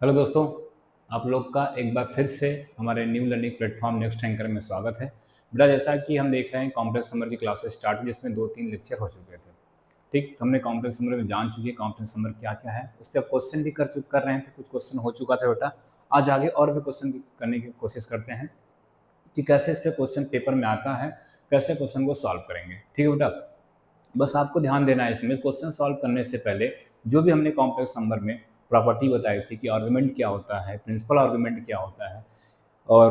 Hello दोस्तों, आप लोग का एक बार फिर से हमारे new learning platform next anchor में स्वागत है। बेटा, जैसा कि हम देख रहे हैं कॉम्प्लेक्स नंबर की क्लासेस स्टार्ट हुई जिसमें 2-3 लेक्चर हो चुके थे। ठीक, तो हमने कॉम्प्लेक्स नंबर में जान चुके कॉम्प्लेक्स नंबर क्या-क्या है। उस पे क्वेश्चन भी कर रहे थे, कुछ क्वेश्चन हो चुका था बेटा। आज आगे और भी क्वेश्चन करने की कोशिश करते हैं कि कैसे इस पे क्वेश्चन पेपर में आता है, कैसे क्वेश्चन को सॉल्व करेंगे। ठीक है बेटा? बस आपको ध्यान देना है इसमें क्वेश्चन सॉल्व करने से पहले जो भी हमने कॉम्प्लेक्स नंबर में प्रॉपर्टी बताई थी कि आर्गुमेंट क्या होता है, प्रिंसिपल आर्गुमेंट क्या होता है और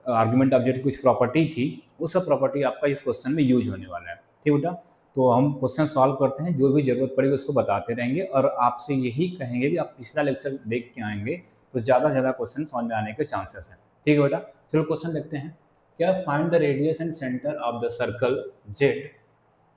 आर्गुमेंट ऑब्जेक्ट कुछ प्रॉपर्टी थी, वो सब प्रॉपर्टी आपका इस क्वेश्चन में यूज होने वाला है। ठीक बेटा? तो हम क्वेश्चन सॉल्व करते हैं, जो भी जरूरत पड़ेगी उसको बताते रहेंगे और आपसे यही कहेंगे कि आप पिछला लेक्चर देख के आएंगे तो ज़्यादा से ज़्यादा क्वेश्चन समझ में आने के चांसेस हैं। ठीक है बेटा? चलो क्वेश्चन देखते हैं। क्या find the radius and centre of the circle Z.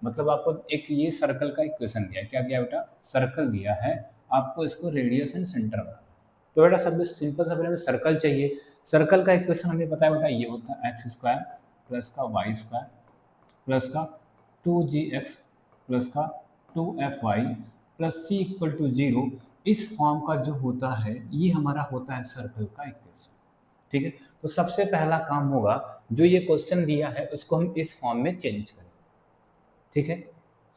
मतलब आपको एक ये सर्कल का इक्वेशन दिया है। क्या दिया बेटा? सर्कल दिया है, आपको इसको रेडियस एंड सेंटर बनाना है। तो बेटा सब सिंपल सा पहले सर्कल चाहिए। सर्कल का इक्वेशन हमें पता है बेटा, ये होता है एक्स स्क्वायर प्लस का वाई स्क्वायर प्लस का 2gx प्लस का 2fy plus c equal to 0। इस फॉर्म का जो होता है ये हमारा होता है सर्कल का इक्वेशन। ठीक है? तो सबसे पहला काम होगा, जो ये क्वेश्चन दिया है उसको हम इस फॉर्म में चेंज करें। ठीक है?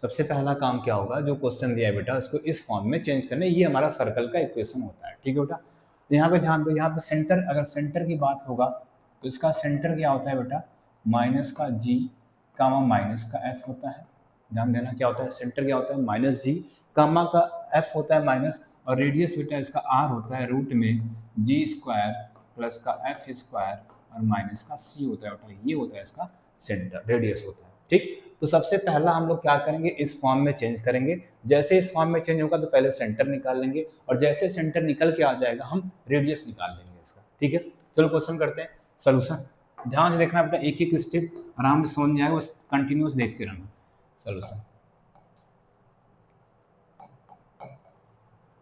सबसे पहला काम क्या होगा, जो क्वेश्चन दिया है बेटा उसको इस फॉर्म में चेंज करना है। ये हमारा सर्कल का इक्वेशन होता है। ठीक है बेटा? यहाँ पे ध्यान दो, यहाँ पे सेंटर, अगर सेंटर की बात होगा तो इसका सेंटर क्या होता है बेटा? माइनस का जी कामा माइनस का एफ होता है। ध्यान देना, क्या होता है सेंटर, क्या होता है माइनस जी कामा का एफ होता है माइनस, और रेडियस बेटा इसका आर होता है रूट में जी स्क्वायर प्लस का एफ स्क्वायर और माइनस का सी होता है बेटा। ये होता है इसका सेंटर, रेडियस होता है। ठीक, तो सबसे पहला हम लोग क्या करेंगे, इस फॉर्म में चेंज करेंगे। जैसे इस फॉर्म में चेंज होगा तो पहले सेंटर निकाल लेंगे और जैसे सेंटर निकल के आ जाएगा हम रेडियस निकाल लेंगे इसका। ठीक है? चलो क्वेश्चन करते हैं, सोल्यूशन। ध्यान से देखना बेटा, एक एक स्टेप आराम से समझ जाएगा, बस कंटिन्यूस देखते रहना। सोल्यूशन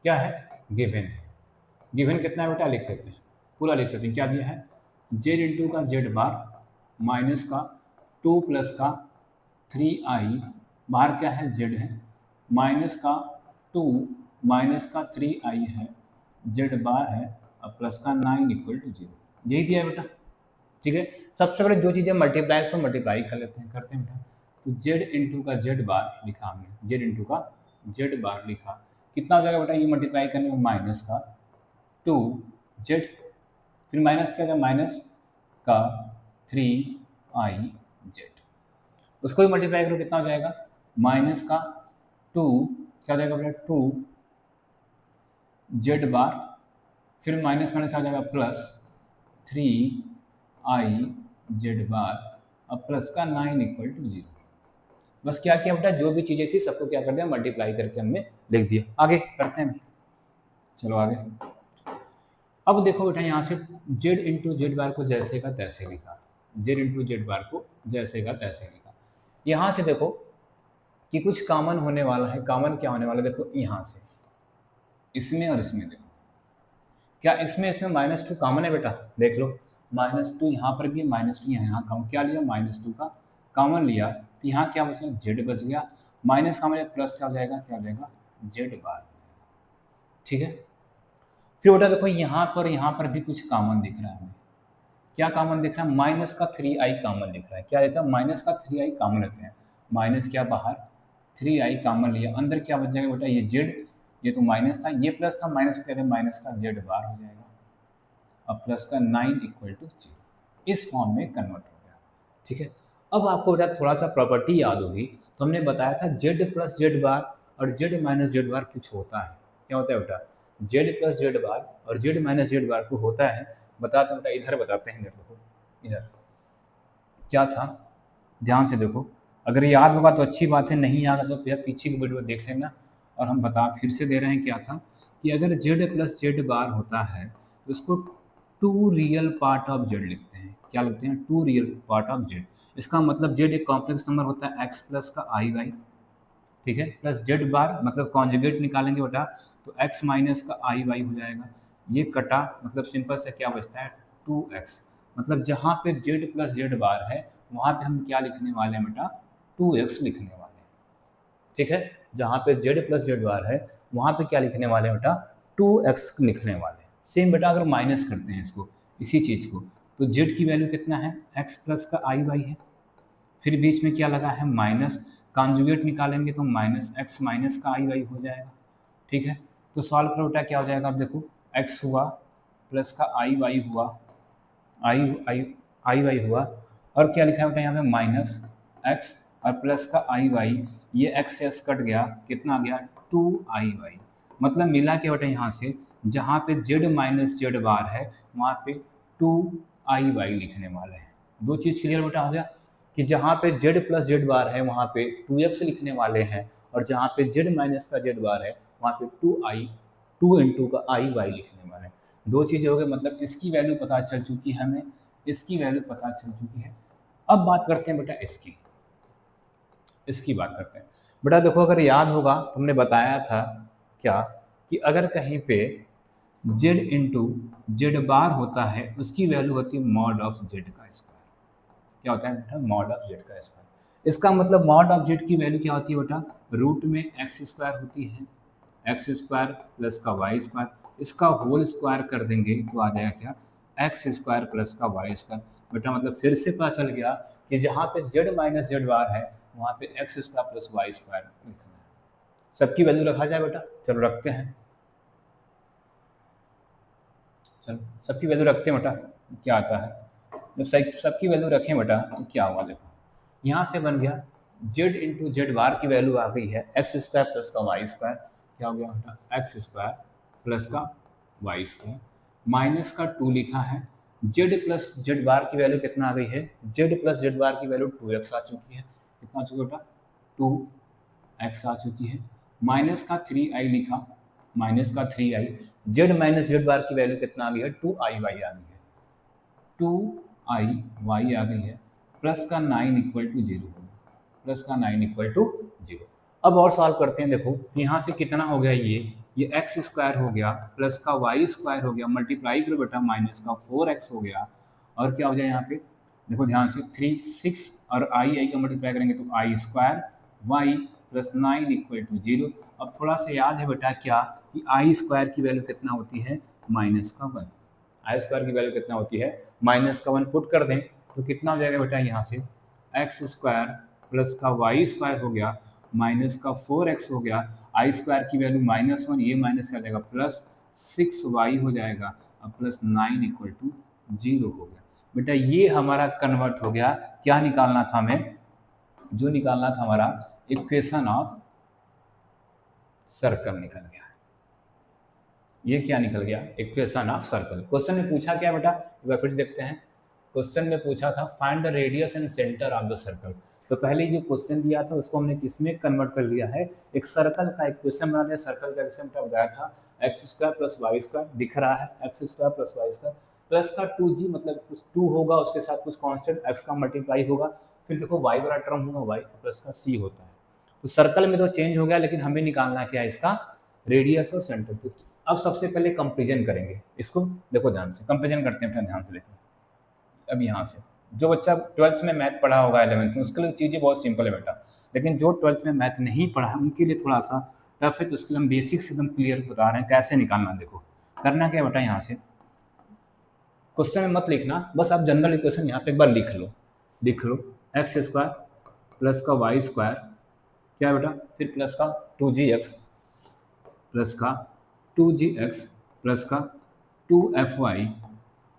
क्या है? गिवन। गिवन कितना है बेटा? लिख लेते हैं, पूरा लिख लेते हैं। क्या दिया है? जेड इंटू का जेड बार माइनस का 2 प्लस का 3i, बाहर क्या है? जेड है, माइनस का 2 माइनस का 3i है, जेड बार है और प्लस का 9 इक्वल टू 0। यही दिया है बेटा। ठीक है? सबसे पहले जो चीज़ें मल्टीप्लाई सो मल्टीप्लाई कर लेते हैं, करते हैं बेटा। तो जेड इंटू का जेड बार लिखा हमने, जेड इंटू का जेड बार लिखा, कितना हो जाएगा बेटा? ये मल्टीप्लाई करने में माइनस का 2 जेड, फिर माइनस क्या जाएगा? माइनस का 3i जेड, उसको भी मल्टीप्लाई करो, कितना हो जाएगा? माइनस का 2, क्या हो जाएगा बेटा? 2 जेड बार, फिर माइनस माइनस आ जाएगा प्लस 3i जेड बार और प्लस का 9 इक्वल टू 0। बस क्या किया बेटा? जो भी चीज़ें थी सबको क्या कर दिया? मल्टीप्लाई करके हमने लिख दिया। आगे करते हैं, चलो आगे। अब देखो बेटा, यहाँ से जेड इंटू जेड बार को जैसे का तैसे लिखा, जेड इंटू जेड बार को जैसे का तैसे लिखा। यहाँ से देखो कि कुछ कॉमन होने वाला है। कॉमन क्या होने वाला है? देखो यहाँ से इसमें और इसमें देखो, क्या इसमें इसमें -2 कॉमन है बेटा? देख लो, -2 यहाँ पर भी, -2 यहाँ कॉमन, क्या लिया? -2 का कॉमन लिया तो यहाँ क्या बचा? जेड बच गया, माइनस कॉमन प्लस क्या हो जाएगा? क्या हो जाएगा? जेड बार। ठीक है? फिर बेटा देखो यहाँ पर भी कुछ कॉमन दिख रहा है हमें। क्या कॉमन दिख रहा है? माइनस का 3i कॉमन दिख रहा है। क्या दिखा? माइनस का 3i कॉमन लेते हैं, माइनस क्या बाहर, 3i कॉमन लिया, अंदर क्या बच जाएगा बेटा? ये जेड, ये तो माइनस था, ये प्लस था, माइनस क्या, माइनस का जेड बार हो जाएगा और प्लस का 9 इक्वल टू 0। इस फॉर्म में कन्वर्ट हो गया। ठीक है? अब आपको बेटा थोड़ा सा प्रॉपर्टी याद होगी, तो हमने बताया था जेड प्लस जेड बार और जेड माइनस जेड बार कुछ होता है। क्या होता है बेटा? जेड प्लस जेड बार और जेड माइनस जेड बार को होता है, बताते हैं बेटा, इधर बताते हैं, इधर देखो, इधर क्या था, ध्यान से देखो। अगर याद होगा तो अच्छी बात है, नहीं याद है तो फिर पीछे की वीडियो देख लेना। और हम बता फिर से दे रहे हैं, क्या था कि अगर जेड प्लस जेड बार होता है तो उसको two real part of z लिखते हैं। क्या लिखते हैं? Two real part of z. इसका मतलब जेड एक कॉम्प्लेक्स नंबर होता है एक्स प्लस का आई वाई, ठीक है, प्लस जेड बार मतलब कॉन्जुगेट निकालेंगे बेटा तो एक्स माइनस का आई वाई हो जाएगा। ये कटा, मतलब सिंपल से क्या बचता है? 2x। मतलब जहाँ पे जेड प्लस जेड बार है वहाँ पे हम क्या लिखने वाले हैं बेटा? 2x लिखने वाले हैं। ठीक है? जहाँ पे जेड प्लस जेड बार है वहाँ पे क्या लिखने वाले हैं बेटा? 2x लिखने वाले हैं। सेम बेटा अगर माइनस करते हैं इसको, इसी चीज़ को, तो जेड की वैल्यू कितना है, एक्स प्लस का आई वाई है, फिर बीच में क्या लगा है माइनस, कॉन्जुगेट निकालेंगे तो माइनस एक्स माइनस का आई वाई हो जाएगा। ठीक है, तो सॉल्व करो बेटा, क्या हो जाएगा, अब देखो एक्स हुआ प्लस का आई वाई हुआ, आई आई आई वाई हुआ, और क्या लिखा है बेटा यहाँ पे माइनस एक्स और प्लस का आई वाई, ये एक्स से एस कट गया, कितना आ गया, टू आई वाई। मतलब मिला क्या बेटा यहाँ से, जहाँ पे जेड माइनस जेड बार है वहाँ पे टू आई वाई लिखने वाले हैं। दो चीज़ क्लियर बेटा हो गया कि जहाँ पे जेड प्लस जेड बार है वहाँ पे टू एक्स लिखने वाले हैं, और जहाँ पे जेड माइनस का जेड बार है वहाँ पे टू इंटू का आई वाई लिखने वाले हैं। दो चीज़ें हो गई, मतलब इसकी वैल्यू पता चल चुकी है हमें, इसकी वैल्यू पता चल चुकी है। अब बात करते हैं बेटा इसकी बात करते हैं बेटा। देखो अगर याद होगा तो हमने बताया था क्या, कि अगर कहीं पे जेड इंटू जेड बार होता है उसकी वैल्यू होती है मॉड ऑफ जेड का स्क्वायर। क्या होता है बेटा, मॉड ऑफ जेड का स्क्वायर। इसका मतलब मॉड ऑफ जेड की वैल्यू क्या होती है बेटा, रूट में एक्स स्क्वायर होती है, एक्स स्क्वायर प्लस का वाई स्क्वायर, इसका होल स्क्वायर कर देंगे तो आ जाएगा क्या, एक्स स्क्वायर प्लस का वाई स्क्वायर। बेटा मतलब फिर से पता चल गया कि जहाँ पे जेड माइनस जेड बार है वहाँ पे x square plus y square लिखना है। सबकी वैल्यू रखा जाए बेटा, चलो रखते हैं, चलो सबकी वैल्यू रखते हैं बेटा, क्या आता है जब सबकी वैल्यू रखें बेटा तो क्या होगा, देखो यहाँ से बन गया जेड इंटू जेड बार की वैल्यू आ गई है एक्स स्क्वायर प्लस का वाई स्क्वायर, क्या हो गया बेटा, एक्स स्क्वायर प्लस का वाई स्क्वायर, माइनस का टू लिखा है, जेड प्लस जेड बार की वैल्यू कितना आ गई है, जेड प्लस जेड बार की वैल्यू टू एक्स आ चुकी है, कितना आ चुका बेटा, टू एक्स आ चुकी है, माइनस का थ्री आई लिखा, माइनस का थ्री आई, जेड माइनस जेड बार की वैल्यू कितना आ गई है, टू आई वाई आ गई है, टू आई वाई आ गई है, प्लस का nine equal to zero, plus का नाइन इक्वल टू जीरो। अब और सॉल्व करते हैं, देखो यहाँ से कितना हो गया, ये एक्स स्क्वायर हो गया प्लस का वाई स्क्वायर हो गया, मल्टीप्लाई करो बेटा माइनस का फोर एक्स हो गया, और क्या हो जाए यहाँ पे, देखो ध्यान से थ्री सिक्स और आई का मल्टीप्लाई करेंगे तो i square y plus nine equal to zero. अब थोड़ा सा याद है बेटा क्या, कि आई स्क्वायर की वैल्यू कितना होती है, माइनस का वन, आई स्क्वायर की वैल्यू कितना होती है, माइनस का वन पुट कर दें तो कितना हो जाएगा बेटा, यहाँ से एक्स स्क्वायर प्लस का वाई स्क्वायर हो गया, माइनस का फोर एक्स हो गया, आई स्क्वायर की वैल्यू माइनस वन, ये माइनस कर जाएगा प्लस सिक्स वाई हो जाएगा, अब plus nine equal to zero हो गया। बेटा ये हमारा कन्वर्ट हो गया, क्या निकालना था हमें, जो निकालना था हमारा इक्वेशन ऑफ सर्कल निकल गया। ये क्या निकल गया, इक्वेशन ऑफ सर्कल। क्वेश्चन में पूछा क्या बेटा, एक बार फिर देखते हैं। क्वेश्चन में पूछा था find the radius and centre of the circle. तो पहले जो क्वेश्चन दिया था उसको हमने किसमें कन्वर्ट कर लिया है, एक सर्कल का इक्वेशन बना दिया। सर्कल का इक्वेशन क्या बताया था, x square plus y square दिख रहा है, x square plus y square plus का टू जी, मतलब कुछ टू होगा उसके साथ कुछ कांस्टेंट एक्स का मल्टीप्लाई होगा, फिर देखो वाई वाला टर्म होगा, वाई प्लस का सी होता है। तो सर्कल में तो चेंज हो गया, लेकिन हमें निकालना क्या है, इसका रेडियस और सेंटर। तो अब सबसे पहले कंपेरिजन करेंगे इसको, देखो ध्यान से कंपेरिजन करते हैं, अपना ध्यान से देखो। अब यहाँ से जो बच्चा ट्वेल्थ में मैथ पढ़ा होगा, 11th में, उसके लिए चीज़ें बहुत सिंपल है बेटा, लेकिन जो ट्वेल्थ में मैथ नहीं पढ़ा है उनके लिए थोड़ा सा टफ है, तो उसके लिए हम बेसिक्स एकदम क्लियर बता रहे हैं कैसे निकालना। देखो करना क्या बेटा, यहाँ से क्वेश्चन में मत लिखना, बस आप जनरल इक्वेशन यहाँ पे एक बार लिख लो एक्स स्क्वायर प्लस का वाई स्क्वायर, क्या बेटा, फिर प्लस का टू जी एक्स प्लस का टू जी एक्स प्लस का टू एफ वाई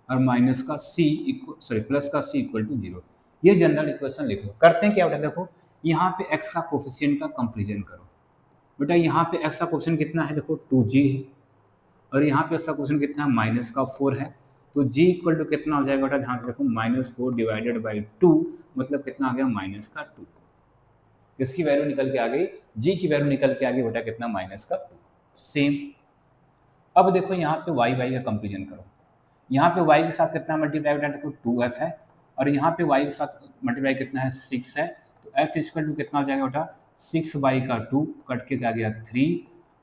और माइनस का प्लस का सी इक्वल टू जीरो। ये जनरल इक्वेशन लिख लो। करते हैं क्या बेटा, देखो यहाँ पे एक्स का कोफिशिएंट का कंपेरिजन करो। बेटा यहाँ पे एक्स का कोफिशिएंट कितना है, देखो टू जी है, और यहाँ पे एक्स का कोफिशिएंट कितना है, माइनस का फोर है, तो जी इक्वल टू कितना हो जाएगा बेटा, ध्यान से देखो minus four divided by two, मतलब कितना आ गया, माइनस का टू। इसकी वैल्यू निकल के आ गई, जी की वैल्यू निकल के आ गई बेटा कितना, माइनस का टू। सेम अब देखो यहाँ पे वाई वाई का कंपेरिजन करो, यहाँ पे y के साथ कितना मल्टीप्लाई होता है, देखो टू एफ है, और यहाँ पे y के साथ मल्टीप्लाई कितना है, सिक्स है, तो f इक्वल टू कितना हो जाएगा बेटा, सिक्स बाई का टू कट के क्या गया, थ्री।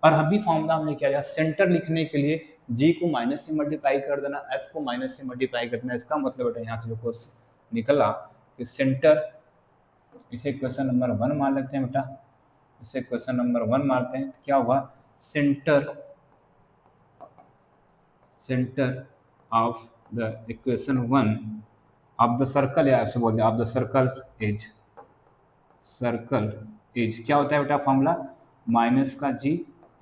और अभी फॉर्मूला हमने क्या किया, सेंटर लिखने के लिए g को माइनस से मल्टीप्लाई कर देना, f को माइनस से मल्टीप्लाई कर देना। इसका मतलब बेटा यहाँ से जो क्वेश्चन निकला कि सेंटर, इसे क्वेश्चन नंबर वन मान लेते हैं बेटा, इसे क्वेश्चन नंबर वन मानते हैं, तो क्या हुआ, centre of the equation 1 of the circle, या आपसे बोलते हैं ऑफ द सर्कल इज क्या होता है बेटा फॉर्मूला, माइनस का जी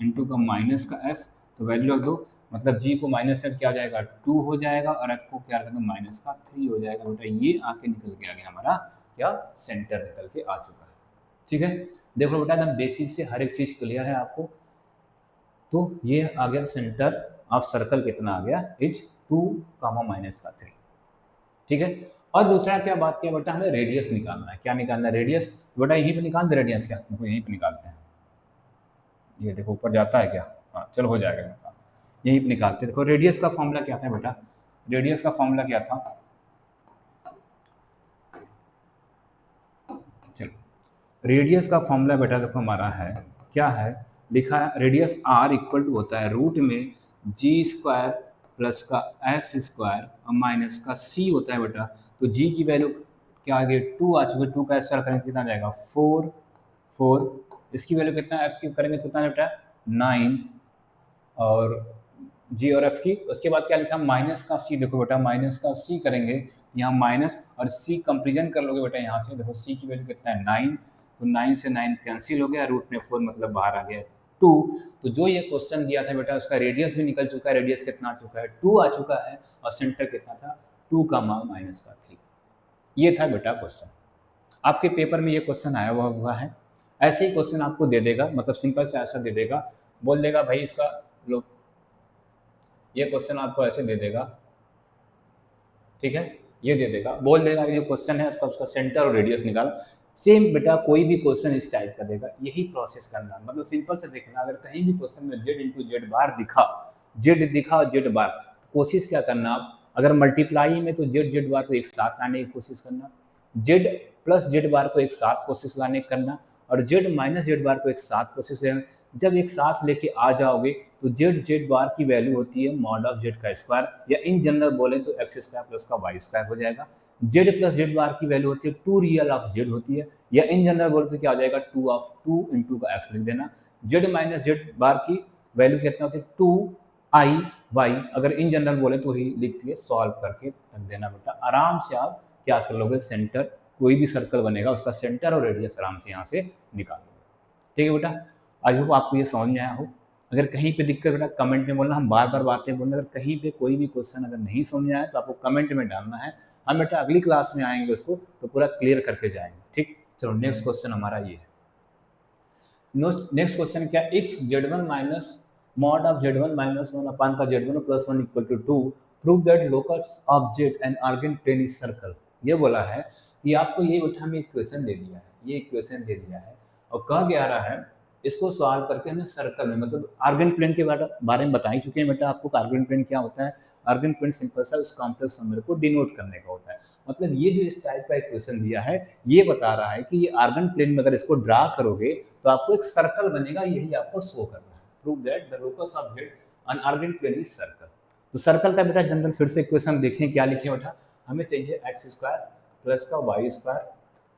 इंटू का माइनस का एफ, तो वैल्यू रख दो, मतलब जी को माइनस से क्या हो जाएगा 2 हो जाएगा और एफ को क्या कर दो माइनस का 3 हो जाएगा बेटा, ये आके निकल के आ गया हमारा क्या सेंटर निकल के आ चुका है। ठीक है, देखो बेटा एकदम बेसिक से हर एक चीज क्लियर है आपको, तो ये आ गया सेंटर ऑफ सर्कल कितना आ गया इज 2 माइनस का 3। ठीक है, और दूसरा क्या बात किया बेटा, हमें रेडियस निकालना है। क्या निकालना है रेडियस, बेटा यहीं पे निकाल दे रेडियस, क्या तुमको यहीं पे निकालते हैं, ये देखो ऊपर जाता है क्या, हाँ चलो हो जाएगा बेटा, यहीं पे निकालते हैं। देखो रेडियस का फॉर्मूला क्या था बेटा, रेडियस का फॉर्मूला क्या था, चलो रेडियस का फॉर्मूला बेटा देखो हमारा है क्या है, लिखा है रेडियस आर इक्वल टू होता है रूट में जी स्क्वायर प्लस का एफ स्क्वायर और माइनस का सी होता है बेटा। तो जी की वैल्यू क्या आ गई 2 आ चुकी है, 2 का स्क्वायर करेंगे कितना जाएगा 4, इसकी वैल्यू कितना एफ की करेंगे तो कितना बेटा 9, और जी और एफ की, उसके बाद क्या लिखा माइनस का सी, देखो बेटा माइनस का सी करेंगे यहाँ माइनस और सी कंपेरिजन कर लोगे बेटा यहाँ से, देखो सी की वैल्यू कितना है 9, तो 9 से 9 कैंसिल हो गया, रूट में 4 मतलब बाहर आ गया 2। तो जो ये क्वेश्चन दिया था बेटा उसका रेडियस भी निकल चुका है, रेडियस कितना आ चुका है 2 आ चुका है, और सेंटर कितना था 2 माइनस का 3। ये था बेटा क्वेश्चन, आपके पेपर में ये क्वेश्चन आया हुआ है। ऐसे ही क्वेश्चन आपको दे देगा, मतलब सिंपल से ऐसा दे देगा, बोल देगा भाई इसका लो, ये क्वेश्चन आपको ऐसे दे देगा, ठीक है ये दे देगा, बोल देगा ये क्वेश्चन है आपका, उसका सेंटर और रेडियस निकाल। सेम बेटा कोई भी क्वेश्चन इस टाइप का देगा, यही प्रोसेस करना, मतलब सिंपल से देखना, अगर कहीं भी क्वेश्चन में जेड इंटू जेड बार दिखा, जेड दिखा और जेड बार, तो कोशिश क्या करना आप, अगर मल्टीप्लाई में तो जेड जेड बार को एक साथ लाने की कोशिश करना, जेड प्लस जेड बार को एक साथ कोशिश लाने की करना, और जेड माइनस जेड बार को एक साथ कोशिश लेना। जब एक साथ लेके आ जाओगे तो जेड जेड बार की वैल्यू होती है मॉड ऑफ जेड का स्क्वायर, या इन जनरल बोले तो एक्स स्क्वायर प्लस का वाई स्क्वायर हो जाएगा। जेड प्लस जेड बार की वैल्यू होती है 2 रियल ऑफ जेड होती है, या इन जनरल बोले तो क्या हो जाएगा 2 इंटू का एक्स लिख देना। जेड माइनस जेड बार की वैल्यू कितना होती है 2i अगर इन जनरल बोले तो ही लिख दिए, सॉल्व करके रख देना बेटा, आराम से आप क्या कर लोगे सेंटर, कोई भी सर्कल बनेगा उसका सेंटर और रेडियस आराम से यहाँ से निकाल लोगे। ठीक है बेटा, आई होप आपको ये समझ में आया हो। अगर कहीं पे दिक्कत बेटा कमेंट में बोलना, हम बार बार बातें बोलना, अगर कहीं पे कोई भी क्वेश्चन अगर नहीं समझ में आया तो आपको कमेंट में डालना है, हम बेटा अगली क्लास में आएंगे उसको तो पूरा क्लियर करके जाएंगे। ठीक, चलो नेक्स्ट क्वेश्चन हमारा ये है। नेक्स्ट क्वेश्चन क्या, if z1 minus mod of z1 minus 1 upon का z1 plus 1 equal to 2 prove that locus of z and Argand plane is circle. ये बोला है कि आपको ये बेटा हमें इक्वेशन दे दिया है, ये इक्वेशन दे दिया है और कहा गया रहा है इसको सॉल्व करके हमें सर्कल में, मतलब आर्गन प्लेन के बारे में बता ही चुके हैं बेटा आपको, आर्गन प्लेन क्या होता है। आर्गन प्लेन सिंपल सा उस कॉम्प्लेक्स नंबर को डिनोट करने का होता है, मतलब ये जो इस टाइप का इक्वेशन दिया है ये बता रहा है कि ये आर्गन प्लेन में अगर इसको ड्रा करोगे तो आपको एक सर्कल बनेगा, यही आपको शो करना है। Prove that the locus of z on Argand plane is circle. तो सर्कल का बेटा जनरल फिर से इक्वेशन देखें क्या लिखे बेटा, हमें चाहिए एक्स स्क्वायर प्लस का वाई स्क्वायर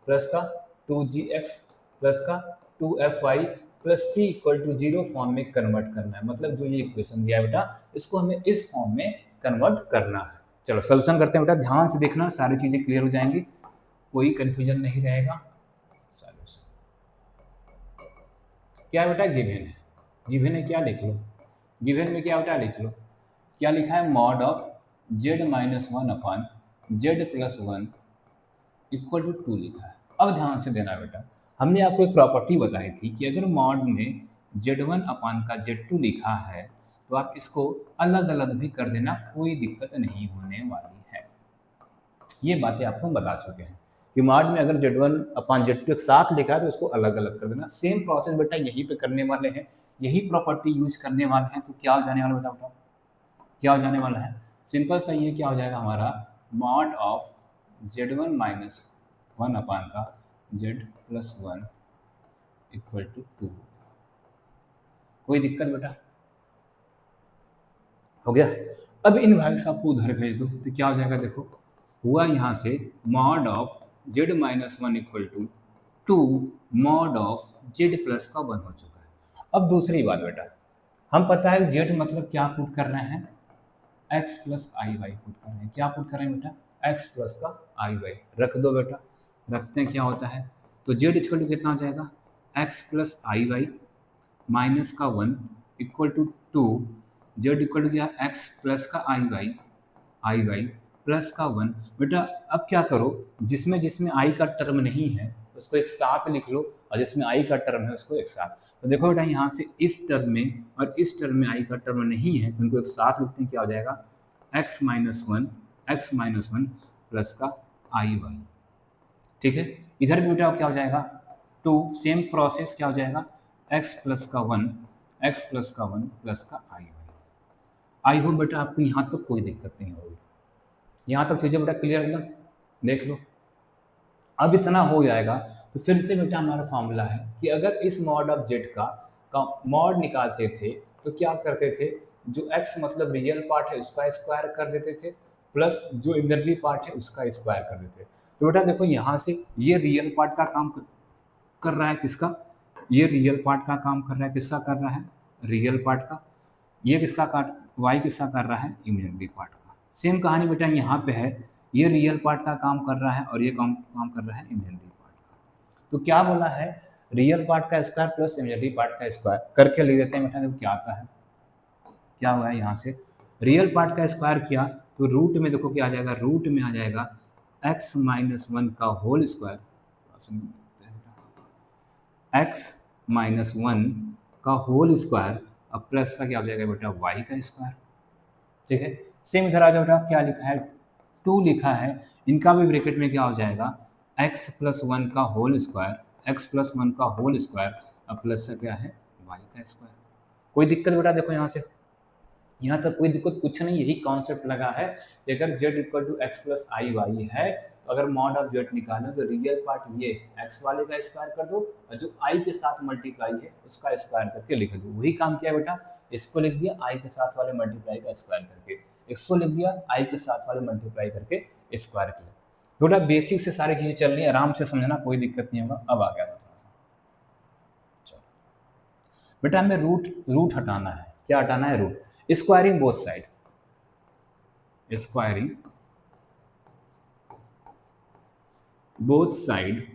प्लस का 2gx प्लस का 2fy plus c equal to 0 form में कन्वर्ट करना है। मतलब जो ये इक्वेशन दिया है बेटा इसको हमें इस फॉर्म में कन्वर्ट करना है। चलो सोल्यूशन करते हैं बेटा, ध्यान से देखना, सारी चीजें क्लियर हो जाएंगी, कोई कंफ्यूजन नहीं रहेगा। क्या बेटा गिवन है, गिवन है क्या लिख लो, गिवन में क्या बेटा लिख लो, क्या लिखा है mod of Z minus 1 upon z plus 1 equal to 2 लिखा है। अब ध्यान से देना बेटा, हमने आपको एक प्रॉपर्टी बताई थी कि अगर मॉड में z1 अपान का z2 लिखा है तो आप इसको अलग अलग भी कर देना, कोई दिक्कत नहीं होने वाली है। ये बातें आपको हम बता चुके हैं कि मॉड में अगर z1 अपान z2 एक साथ लिखा है तो उसको अलग अलग कर देना। सेम प्रोसेस बेटा यहीं पे करने वाले हैं, यही प्रॉपर्टी यूज करने वाले हैं। तो क्या हो जाने वाला बेटा, बताओ क्या हो जाने वाला है, सिंपल सा ये क्या हो जाएगा हमारा mod of z1 minus 1 upon का z प्लस 1 इक्वल टू 2। कोई दिक्कत बेटा, हो गया। अब इन वैल्यूज आपको उधर भेज दो तो क्या हो जाएगा, देखो हुआ यहाँ से mod of z minus 1 equal to 2 mod of z plus का 1 हो चुका है। अब दूसरी बात बेटा, हम पता है z मतलब क्या पुट कर रहे हैं, x plus i Y put कर रहे हैं। क्या पुट कर रहे हैं बेटा? एक्स प्लस का आई वाई रख दो बेटा, रखते हैं क्या होता है, तो जेड इक्वल टू कितना हो जाएगा, x plus i y minus का 1 equal to 2, z equal to क्या, एक्स प्लस का आई वाई प्लस का 1। बेटा अब क्या करो, जिसमें जिसमें आई का टर्म नहीं है उसको एक साथ लिख लो, और जिसमें आई का टर्म है उसको एक साथ। तो देखो बेटा यहाँ से इस टर्म में और इस टर्म में आई का टर्म नहीं है, तो उनको एक साथ लिखते हैं, क्या हो जाएगा, एक्स माइनस वन प्लस का आई वाई। ठीक है, इधर भी बेटा क्या हो जाएगा, टू, सेम प्रोसेस क्या हो जाएगा, एक्स प्लस का वन प्लस का आई वाई। आई होप बेटा आपको यहाँ तक कोई दिक्कत नहीं होगी, यहाँ तक चीज़ें बेटा क्लियर एकदम, देख लो। अब इतना हो जाएगा तो फिर से बेटा हमारा फॉर्मूला है कि अगर इस मॉड ऑफ जेड का मॉड निकालते थे तो क्या करते थे, जो एक्स मतलब रियल पार्ट है उसका स्क्वायर कर देते थे, प्लस जो इमेजनरी पार्ट है उसका स्क्वायर कर देते थे। तो बेटा देखो यहाँ से ये रियल पार्ट का काम कर रहा है किसका, ये रियल पार्ट का काम कर रहा है, किसका कर रहा है, रियल पार्ट का। ये किसका काट, वाई किसका कर रहा है, इमेजिनरी पार्ट का। सेम कहानी बेटा यहाँ पे है, ये रियल पार्ट का काम कर रहा है और ये काम कर रहा है इमेजिनरी पार्ट का। तो क्या बोला है, रियल पार्ट का स्क्वायर प्लस इमेजिनरी पार्ट का स्क्वायर करके लिख देते हैं बेटा। देखो क्या आता है, क्या हुआ है, यहाँ से रियल पार्ट का स्क्वायर किया तो रूट में देखो क्या आ जाएगा, रूट में आ जाएगा एक्स माइनस वन का whole square, x minus one का होल स्क्वायर, अब प्लस का क्या हो जाएगा बेटा, वाई का स्क्वायर। ठीक है, सेम इधर आ जाओ बेटा, क्या लिखा है, 2 लिखा है, इनका भी ब्रैकेट में क्या हो जाएगा, x प्लस वन का whole square, x plus one का होल स्क्वायर, अब प्लस का क्या है, y का स्क्वायर। कोई दिक्कत बेटा देखो यहाँ से, यहाँ तक कोई दिक्कत कुछ नहीं, यही कॉन्सेप्ट लगा है कि अगर z equal to x plus i y है तो अगर मॉड ऑफ z निकालना तो रियल पार्ट ये x वाले का स्क्वायर कर दो और जो i के साथ मल्टीप्लाई है उसका स्क्वायर करके लिख दो। वही काम किया बेटा, इसको लिख दिया i के साथ वाले मल्टीप्लाई का स्क्वायर करके, इसको लिख दिया i के साथ वाले मल्टीप्लाई करके स्क्वायर किया। थोड़ा बेसिक से सारी चीज़ें चल रही है, आराम से समझना, कोई दिक्कत नहीं होगा। अब आ गया था चलो बेटा, हमें रूट हटाना है। क्या हटाना है, root. Squaring both side, squaring both side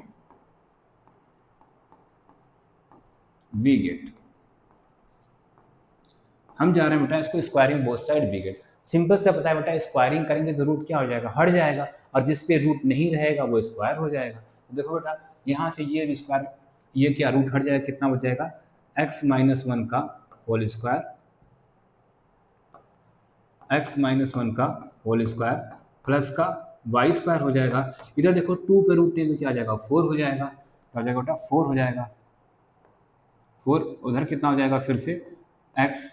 we get, हम जा रहे हैं बेटा इसको squaring both side we get. Simple से पता है बेटा, स्क्वायरिंग करेंगे तो रूट क्या हो जाएगा, हट जाएगा, और जिस पे रूट नहीं रहेगा वो स्क्वायर हो जाएगा। तो देखो बेटा यहाँ से ये स्क्वायर, ये क्या रूट हट जाएगा, कितना बच जाएगा, एक्स माइनस वन का whole square, x minus one का होल स्क्वायर प्लस का वाई स्क्वायर हो जाएगा। इधर देखो 2 पे रूट नहीं तो क्या आ जाएगा, 4 हो जाएगा, क्या हो जाएगा बेटा, 4 हो जाएगा, 4। उधर कितना हो जाएगा, फिर से एक्स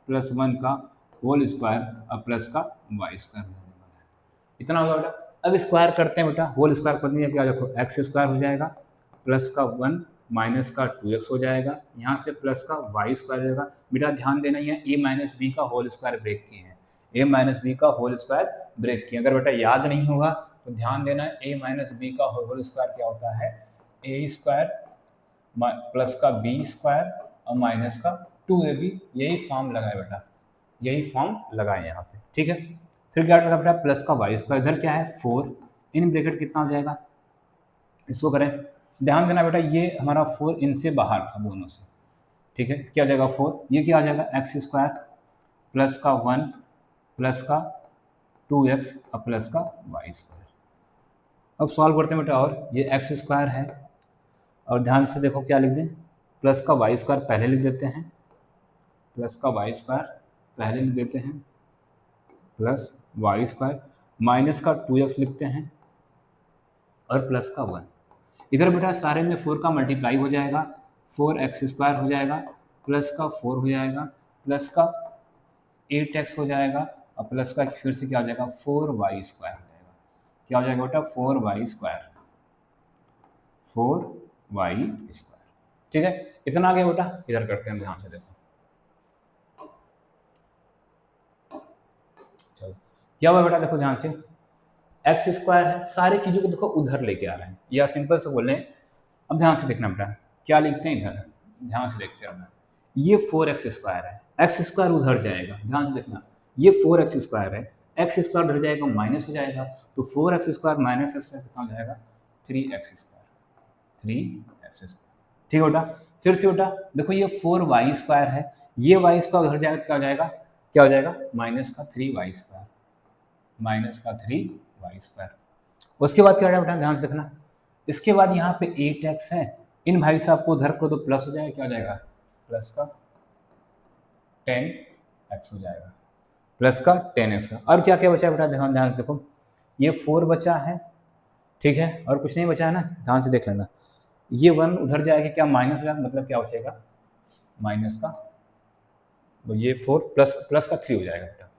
प्लस वन का होल स्क्वायर और प्लस का वाई स्क्वायर हो जाएगा, इतना होगा बेटा। अब स्क्वायर करते हैं बेटा, होल स्क्वायर करते हैं, क्या देखो एक्स स्क्वायर हो जाएगा प्लस का 1 माइनस का 2x हो जाएगा, यहाँ से प्लस का वाई स्क्वायर हो जाएगा। बेटा ध्यान देना, यहाँ a माइनस बी का होल स्क्वायर ब्रेक किए हैं, a माइनस बी का होल स्क्वायर ब्रेक किए। अगर बेटा याद नहीं होगा तो ध्यान देना, a माइनस बी का होल स्क्वायर क्या होता है, a स्क्वायर प्लस का बी स्क्वायर और माइनस का 2ab। यही फॉर्म लगाए बेटा, यही फॉर्म लगाए यहाँ पे। ठीक है, फिर क्या होगा बेटा, प्लस का वाई स्क्वायर, इधर क्या है 4, इन ब्रैकेट कितना हो जाएगा, इसको करें, ध्यान देना बेटा ये हमारा 4 इनसे बाहर था दोनों से। ठीक है, क्या हो जाएगा 4, ये क्या आ जाएगा एक्स स्क्वायर प्लस का 1 प्लस का 2x और प्लस का वाई स्क्वायर। अब सॉल्व करते हैं बेटा, और ये एक्स स्क्वायर है और ध्यान से देखो क्या लिख दें, प्लस का वाई स्क्वायर पहले लिख देते हैं, प्लस का वाई स्क्वायर पहले लिख देते हैं, प्लस वाई स्क्वायर माइनस का 2x लिखते हैं और प्लस का 1। इधर बेटा सारे में 4 का मल्टीप्लाई हो जाएगा, 4x स्क्वायर हो जाएगा प्लस का 4 हो जाएगा प्लस का 8x हो जाएगा और प्लस का फिर से क्या हो जाएगा 4y स्क्वायर हो जाएगा। क्या हो जाएगा बेटा 4y स्क्वायर, 4y स्क्वायर। ठीक है, इतना आ गया बेटा। इधर करते हैं ध्यान से देखो, चलो क्या हुआ बेटा, देखो ध्यान से, एक्स स्क्वायर है, सारी चीज़ों को देखो उधर लेके आ रहे हैं, या सिंपल से बोलें, अब ध्यान से देखना बेटा क्या लिखते हैं इधर, ध्यान से देखते हैं, ये 4x स्क्वायर है, एक्स स्क्वायर उधर जाएगा, ध्यान से देखना, ये 4x² है, x² उधर जाएगा माइनस हो जाएगा, तो 4x² माइनस x कितना हो जाएगा 3x², 3x²। ठीक है बेटा, फिर से बेटा देखो ये 4y² है, ये y² उधर जाएगा क्या हो जाएगा, क्या हो जाएगा माइनस का 3y², माइनस का 3y²। उसके बाद क्या हो जाएगा बेटा ध्यान से देखना, इसके बाद यहाँ पे 8x है, इन भाई साहब को उधर को तो प्लस हो जाएगा, क्या हो जाएगा प्लस का 10x हो जाएगा, प्लस का 10x। और क्या क्या बचा है बेटा ध्यान ध्यान से देखो, ये 4 बचा है, ठीक है, और कुछ नहीं बचा है ना, ध्यान से देख लेना, ये 1 उधर जाएगा क्या माइनस हो जाएगा, मतलब क्या बचेगा माइनस का, तो ये 4 प्लस का 3 हो जाएगा बेटा,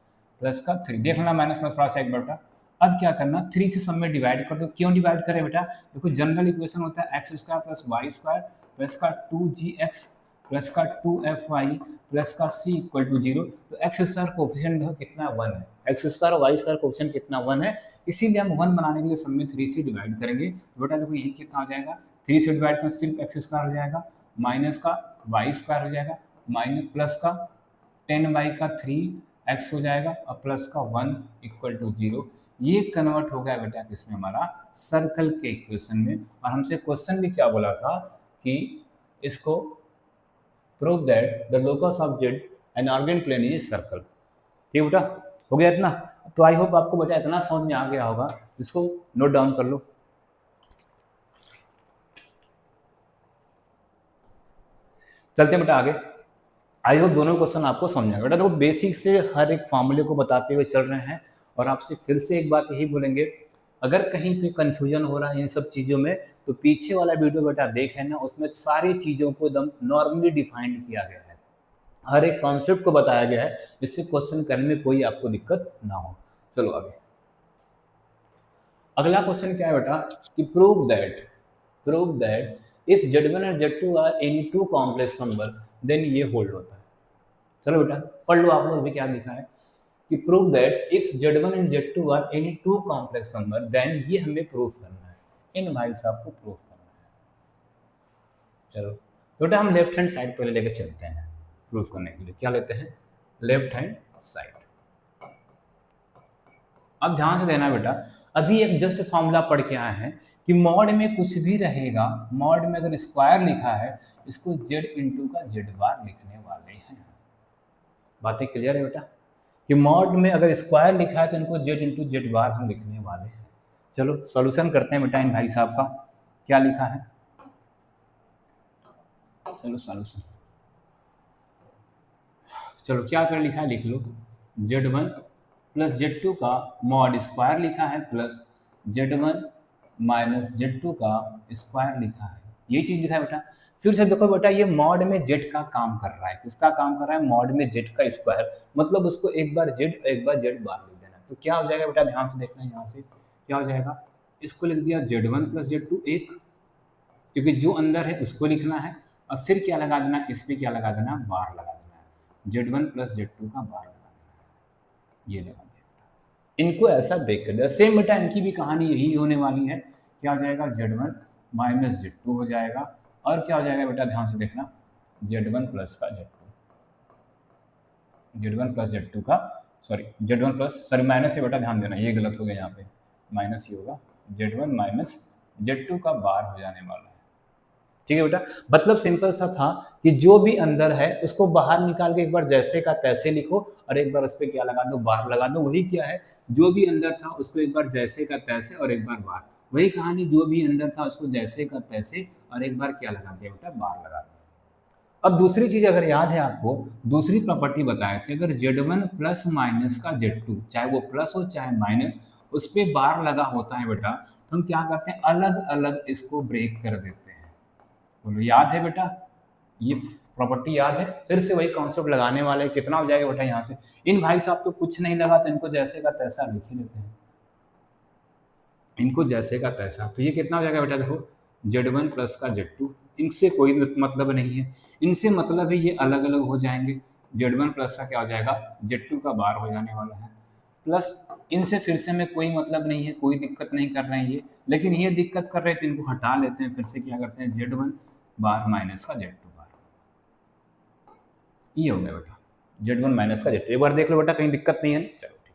प्लस का 3 देख लेना, माइनस में थोड़ा सा एक बेटा। अब क्या करना 3 से सब में डिवाइड कर दो, क्यों डिवाइड करें बेटा, देखो जनरल इक्वेशन होता है x² प्लस y² प्लस का 2gx प्लस का 2fy प्लस का c इक्वल टू 0। तो x² कोफिशिएंट देखो कितना 1 है, x² और y² कोफिशिएंट कितना 1 है, इसीलिए हम 1 बनाने के लिए सब में 3 से डिवाइड करेंगे। बेटा देखो यही कितना हो जाएगा, 3 से डिवाइड में सिर्फ x² हो जाएगा, माइनस का y² हो जाएगा, माइनस प्लस का 10y का 3x हो जाएगा और प्लस का 1 इक्वल टू 0। ये कन्वर्ट हो गया बेटा किसमें, हमारा सर्कल के इक्वेशन में। और हमसे क्वेश्चन भी क्या बोला था कि इसको prove that the locus of z in Argand plane is circle. ठीक बेटा, हो गया इतना, तो आई होप आपको बेटा इतना समझ में आ गया होगा, इसको नोट डाउन कर लो। चलते हैं बेटा आगे, आई होप दोनों क्वेश्चन आपको समझ आएगा। बेटा देखो बेसिक से हर एक फॉर्मूले को बताते हुए चल रहे हैं, और आपसे फिर से एक बात यही बोलेंगे, अगर कहीं पे कंफ्यूजन हो रहा है इन सब चीज़ों में तो पीछे वाला वीडियो बेटा देख लेना, उसमें सारी चीज़ों को एकदम नॉर्मली डिफाइंड किया गया है, हर एक कॉन्सेप्ट को बताया गया है, जिससे क्वेश्चन करने में कोई आपको दिक्कत ना हो। चलो आगे, अगला क्वेश्चन क्या है बेटा कि prove that if Z1 and Z2 are any two complex number then ये होल्ड होता है। चलो बेटा पढ़ लो आप लोग भी क्या लिखा है कि prove that if Z1 and Z2 are any two complex number then, ये हमें प्रूफ करना है, इन भाई साहब को प्रूफ करना है। चलो तो बेटा हम लेफ्ट हैंड साइड पहले लेकर चलते हैं प्रूफ करने के लिए, क्या लेते हैं लेफ्ट हैंड साइड। अब ध्यान से देना बेटा, अभी एक जस्ट फॉर्मूला पढ़ के आए हैं कि मॉड में कुछ भी रहेगा, मॉड में अगर स्क्वायर लिखा है इसको z इंटू का z बार लिखने वाले हैं। बातें क्लियर है बेटा कि मॉड में अगर स्क्वायर लिखा है तो इनको z इंटू z बार हम लिखने वाले हैं। चलो सॉल्यूशन करते हैं बेटा इन भाई साहब का, क्या लिखा है, चलो सॉल्यूशन, चलो क्या कर लिखा है लिख लो, Z1 प्लस Z2 का मॉड स्क्वायर लिखा है प्लस Z1 माइनस Z2 का स्क्वायर लिखा है, यही चीज लिखा है बेटा। फिर से देखो बेटा ये मॉड में Z का काम कर रहा है, किसका काम कर रहा है, मॉड में Z का स्क्वायर, मतलब उसको एक बार Z एक बार Z बार लिख देना, तो क्या हो जाएगा बेटा ध्यान से देखना, यहाँ से क्या हो जाएगा, इसको लिख दिया Z1 प्लस Z2 एक, क्योंकि जो अंदर है उसको लिखना है, और फिर क्या लगा देना, इस पर क्या लगा देना, बार लगा देना है, Z1 प्लस Z2 का बार लगा देना है, ये लगा दिया। इनको ऐसा ब्रेक कर दिया, सेम बेटा इनकी भी कहानी यही होने वाली है, क्या हो जाएगा Z1 माइनस Z2 हो जाएगा, और क्या हो जाएगा बेटा ध्यान से देखना, Z1 प्लस का Z2, Z1 प्लस Z2 का Z1 प्लस माइनस है बेटा, ध्यान देना ये गलत हो गया, यहाँ पे माइनस ही होगा, Z1 माइनस Z2 का बार हो जाने वाला है। ठीक है बेटा, मतलब सिंपल सा था कि जो भी अंदर है उसको बाहर निकाल के एक बार जैसे का तैसे लिखो, और एक बार उस पर क्या लगा दो, बार लगा दो, वही क्या है, जो भी अंदर था उसको एक बार जैसे का तैसे और एक बार बार, वही कहानी, जो भी अंदर था उसको जैसे का तैसे और एक बार क्या लगा दिया बेटा, बार लगा दिया। अब दूसरी चीज अगर याद है आपको, दूसरी प्रॉपर्टी बताए थे, अगर Z1 प्लस माइनस का Z2, चाहे वो प्लस हो चाहे माइनस, उस पर बार लगा होता है बेटा, तो हम क्या करते हैं, अलग अलग इसको ब्रेक कर देते हैं। बोलो याद है बेटा, ये प्रॉपर्टी याद है, फिर से वही कॉन्सेप्ट लगाने वाले, कितना हो जाएगा बेटा यहाँ से, इन भाई साहब तो कुछ नहीं लगा तो इनको जैसे का तैसा लिख ही लेते हैं, इनको जैसे का तैसा, तो ये कितना हो जाएगा बेटा, देखो Z1 प्लस का Z2, इनसे कोई मतलब नहीं है, इनसे मतलब है ये अलग अलग हो जाएंगे, Z1 प्लस का क्या हो जाएगा, Z2 का बार हो जाने वाला है, प्लस इनसे फिर से हमें कोई मतलब नहीं है, कोई दिक्कत नहीं कर रहे हैं ये, लेकिन ये दिक्कत कर रहे हैं तो इनको हटा लेते हैं, फिर से क्या करते हैं, Z1 बार माइनस का Z2 बार, ये हो गया बेटा, Z1 माइनस का Z2, एक बार देख लो बेटा, कहीं दिक्कत नहीं है ना, चलो ठीक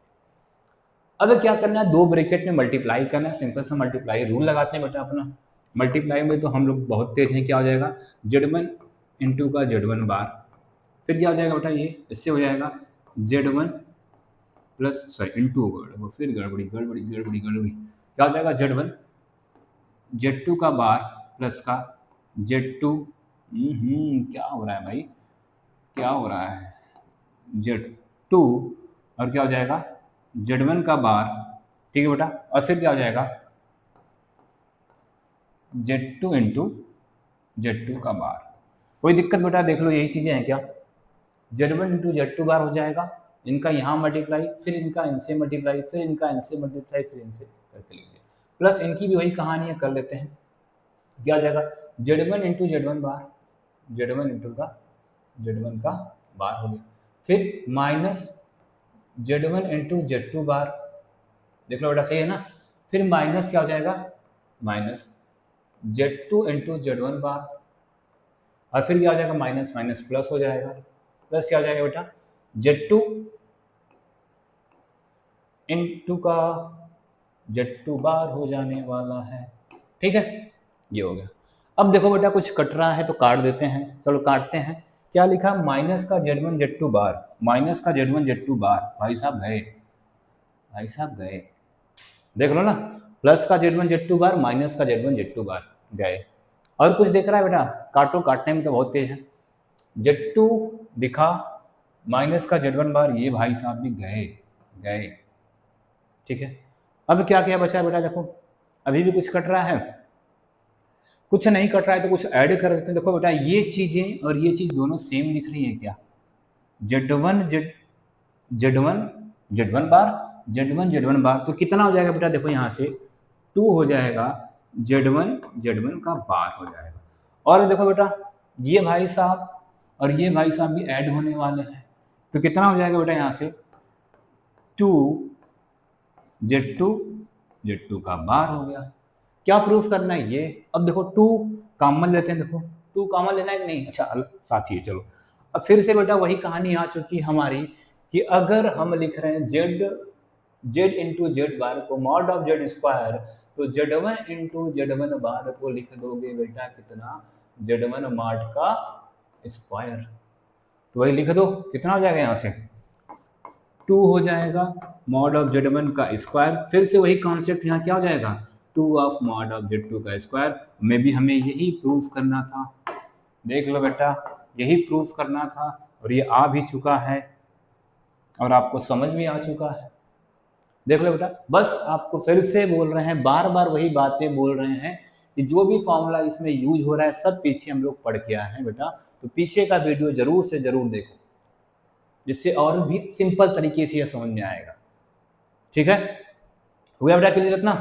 है। अब क्या करना है, 2 ब्रैकेट में मल्टीप्लाई करना है, सिंपल सा मल्टीप्लाई रूल लगाते हैं बेटा अपना। मल्टीप्लाई में तो हम लोग बहुत तेज हैं, क्या हो जाएगा Z1 इंटू का Z1 बार, फिर क्या हो जाएगा बेटा, ये इससे हो जाएगा Z1 प्लस सॉरी इंटू होगा, फिर गड़बड़ी गड़बड़ी गड़बड़ी गड़बड़ी, क्या हो जाएगा Z1 Z2 का बार प्लस का Z2, क्या हो रहा है भाई, क्या हो रहा है, Z2 और क्या हो जाएगा Z1 का बार, ठीक है बेटा, और फिर क्या हो जाएगा Z2 इंटू Z2 का बार। कोई दिक्कत बेटा, देख लो यही चीजें हैं क्या, Z1 इंटू Z2 बार हो जाएगा, इनका यहाँ मल्टीप्लाई, फिर इनका इनसे मल्टीप्लाई, फिर इनका इनसे मल्टीप्लाई, फिर इनसे करके लिख दिया, प्लस इनकी भी वही कहानी है, कर लेते हैं, क्या हो जाएगा Z1 इंटू Z1 बार, Z1 इंटू का Z1 का बार हो गया, फिर माइनस Z1 इंटू Z2 बार, देख लो बेटा सही है ना, फिर माइनस क्या हो जाएगा माइनस Z2 इंटू Z1 बार, और फिर क्या हो जाएगा माइनस माइनस प्लस हो जाएगा, प्लस क्या हो जाएगा बेटा Z2 इंटू का Z2 बार हो जाने वाला है, ठीक है, ये हो गया। अब देखो बेटा कुछ कट रहा है तो काट देते हैं, चलो काटते हैं, क्या लिखा माइनस का Z1 Z2 बार, माइनस का Z1 Z2 बार, भाई साहब गए, भाई साहब गए, देख लो ना, प्लस का Z1 Z2 बार, माइनस का Z1 Z2 बार गए, और कुछ देख रहा है बेटा, काटो, काटने में तो बहुत तेज है, Z2 दिखा, माइनस का Z1 बार, ये भाई साहब भी गए गए, ठीक है। अब क्या क्या बचा है बेटा, देखो अभी भी कुछ कट रहा है, कुछ नहीं कट रहा है तो कुछ ऐड कर देते हैं, देखो बेटा ये चीजें और ये चीज दोनों सेम दिख रही है क्या, Z1 Z1 बार, Z1 बार, तो कितना हो जाएगा बेटा, देखो यहाँ से 2 हो जाएगा, Z1 का बार हो जाएगा, और देखो बेटा ये भाई साहब और ये भाई साहब भी ऐड होने वाले हैं, तो कितना हो जाएगा बेटा यहाँ से 2 Z2 का बार हो गया। क्या प्रूफ करना है ये, अब देखो 2 कॉमन लेते हैं, देखो 2 कॉमन लेना है कि नहीं, अच्छा साथ ही चलो, अब फिर से बेटा वही कहानी आ चुकी हमारी कि अगर हम लिख रहे हैं Z इंटू जेड बार को मॉड ऑफ Z स्क्वायर, तो Z1 इंटू Z1 बार को लिख दोगे बेटा कितना, Z1 मॉड का स्क्वायर, तो वही लिख दो, कितना हो जाएगा यहाँ से 2 हो जाएगा मॉड ऑफ Z1 का स्क्वायर, फिर से वही कॉन्सेप्ट यहाँ क्या हो जाएगा 2 ऑफ मॉड ऑफ Z2 का स्क्वायर, में भी हमें यही प्रूफ करना था, देख लो बेटा यही प्रूफ करना था, और ये आ भी चुका है और आपको समझ भी आ चुका है, देख लो बेटा, बस आपको फिर से बोल रहे हैं, बार बार वही बातें बोल रहे हैं कि जो भी फॉर्मूला इसमें यूज हो रहा है सब पीछे हम लोग पढ़ के आए हैं बेटा, तो पीछे का वीडियो जरूर से जरूर देखो, जिससे और भी सिंपल तरीके से यह समझ में आएगा, ठीक है, हुआ बेटा क्लियर इतना,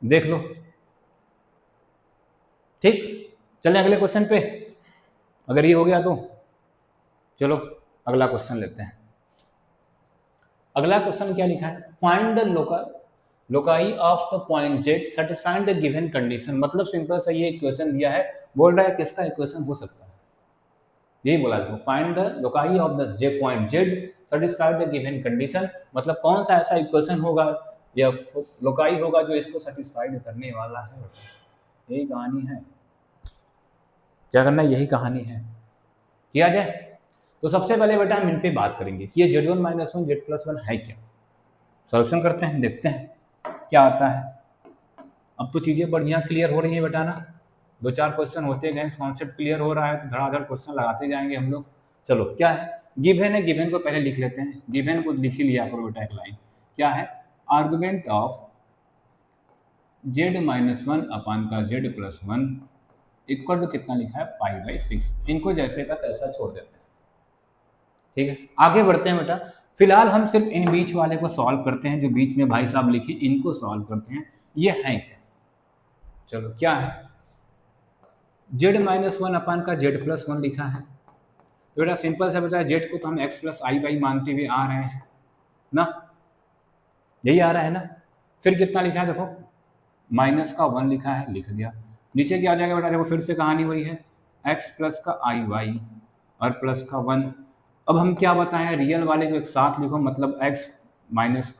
देख लो, ठीक, चलें अगले क्वेश्चन पे, अगर ये हो गया तो चलो अगला क्वेश्चन लेते हैं। अगला क्वेश्चन क्या लिखा है, find the loci of the point Z satisfying the given condition, मतलब सिंपल सा ये इक्वेशन दिया है, बोल रहा है किसका इक्वेशन हो सकता है, यही बोला देखो, find the loci of the point Z satisfied the given condition, मतलब कौन सा ऐसा इक्वेशन होगा या लोकाई होगा जो इसको सेटिस्फाइड करने वाला है, यही कहानी है, क्या करना है, यही कहानी है, किया जाए। तो सबसे पहले बेटा हम इन पे बात करेंगे कि ये Z1 माइनस 1 Z प्लस 1 है क्या, सॉल्यूशन करते हैं, देखते हैं क्या आता है। अब तो चीज़ें बढ़िया क्लियर हो रही हैं बेटा ना, 2-4 क्वेश्चन होते गए, कॉन्सेप्ट क्लियर हो रहा है तो धड़ाधड़ क्वेश्चन लगाते जाएंगे हम लोग। चलो क्या है, गिवन है, गिवन को पहले लिख लेते हैं, गिवन को लिख ही लिया करो बेटा एक लाइन, क्या है, argument of Z minus 1 upon का Z प्लस 1 इक्वल टू कितना लिखा है π/6, इनको जैसे का तैसा छोड़ देते हैं, ठीक है, आगे बढ़ते हैं बेटा, फिलहाल हम सिर्फ इन बीच वाले को सॉल्व करते हैं, जो बीच में भाई साहब लिखे इनको सॉल्व करते हैं, ये है क्या, चलो क्या है, Z माइनस 1 अपान का Z प्लस 1 लिखा है, तो बेटा सिंपल सा बेटा Z को तो हम x प्लस i मानते हुए आ रहे हैं ना, यही आ रहा है ना, फिर कितना लिखा है देखो माइनस का 1 लिखा है, लिख दिया, नीचे क्या आ जाएगा बेटा, देखो फिर से कहानी वही है, x प्लस का i और प्लस का 1, अब हम क्या बताएं, रियल वाले को एक साथ लिखो, मतलब x माइनस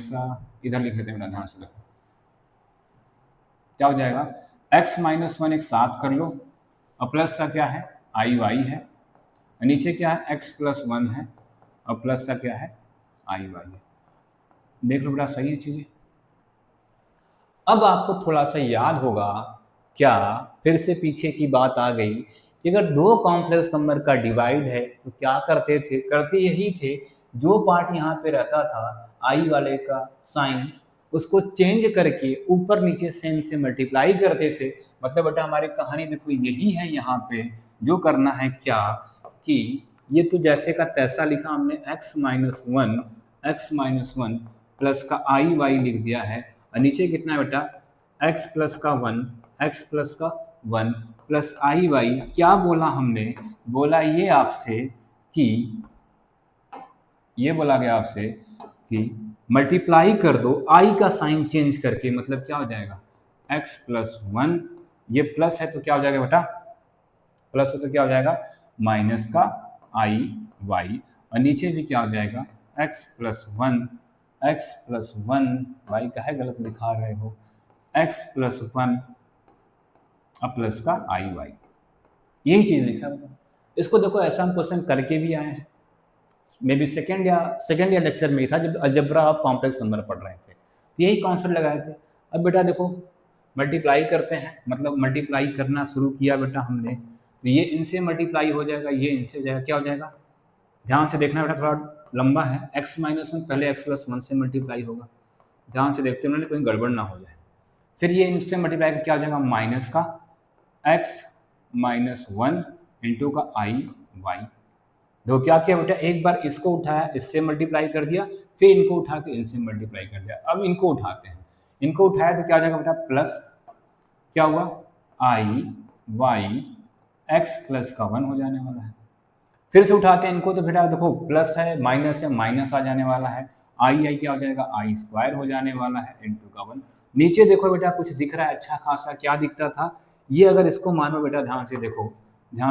का इधर लिख लेते हैं, ध्यान से देखो क्या हो जाएगा, x माइनस वन एक साथ कर लो, और प्लस का क्या है आई वाई है, नीचे क्या है x प्लस वन है, और प्लस का क्या है आई वाई है। देख लो बड़ा सही है चीजें। अब आपको थोड़ा सा याद होगा क्या, फिर से पीछे की बात आ गई कि अगर दो कॉम्प्लेक्स नंबर का डिवाइड है तो क्या करते थे, करते यही थे, जो पार्ट यहाँ पे रहता था आई वाले का साइन, उसको चेंज करके ऊपर नीचे सेम से मल्टीप्लाई करते थे। मतलब बेटा हमारी कहानी देखो यही है, यहाँ पे जो करना है क्या कि ये तो जैसे का तैसा लिखा हमने, एक्स माइनस वन प्लस का आई वाई लिख दिया है, और नीचे कितना है बेटा x प्लस का वन प्लस आई वाई। क्या बोला हमने, बोला ये आपसे कि ये बोला गया आपसे कि मल्टीप्लाई कर दो आई का साइन चेंज करके, मतलब क्या हो जाएगा x प्लस वन, ये प्लस है तो क्या हो जाएगा बेटा, प्लस है तो क्या हो जाएगा माइनस का आई वाई, और नीचे भी क्या हो जाएगा x प्लस वन, वाई का है गलत लिखा रहे हो, x प्लस वन अब प्लस का आई वाई, यही चीज लिखा है। इसको देखो ऐसा हम क्वेश्चन करके भी आए हैं, मे बी सेकेंड या लेक्चर में ही था, जब अलजेब्रा ऑफ कॉम्प्लेक्स नंबर पढ़ रहे थे, तो यही कॉन्सेप्ट लगाए थे। अब बेटा देखो मल्टीप्लाई करते हैं, मतलब मल्टीप्लाई करना शुरू किया बेटा हमने, तो ये इनसे मल्टीप्लाई हो जाएगा, ये इनसे हो जाएगा, क्या हो जाएगा, ध्यान से देखना बेटा, थोड़ा लंबा है, x माइनस वन पहले x प्लस वन से मल्टीप्लाई होगा, ध्यान से देखते हैं कोई गड़बड़ ना हो जाए, फिर ये इनसे मल्टीप्लाई करके क्या हो जाएगा माइनस का x माइनस वन इंटू का आई वाई। दो क्या किया बेटा, एक बार इसको उठाया इससे मल्टीप्लाई कर दिया, फिर इनको उठा के इनसे मल्टीप्लाई कर दिया, अब इनको उठाते हैं, इनको उठाया तो क्या हो जाएगा बेटा प्लस क्या हुआ आई वाई एक्स प्लस का वन हो जाने वाला है। फिर से उठाते हैं इनको तो बेटा देखो प्लस है माइनस आ जाने वाला है, आई क्या हो जाएगा आई स्क्वायर हो जाने वाला है इंटू का वन। नीचे देखो बेटा कुछ दिख रहा है अच्छा खासा, क्या दिखता था, ये अगर इसको मानो बेटा ध्यान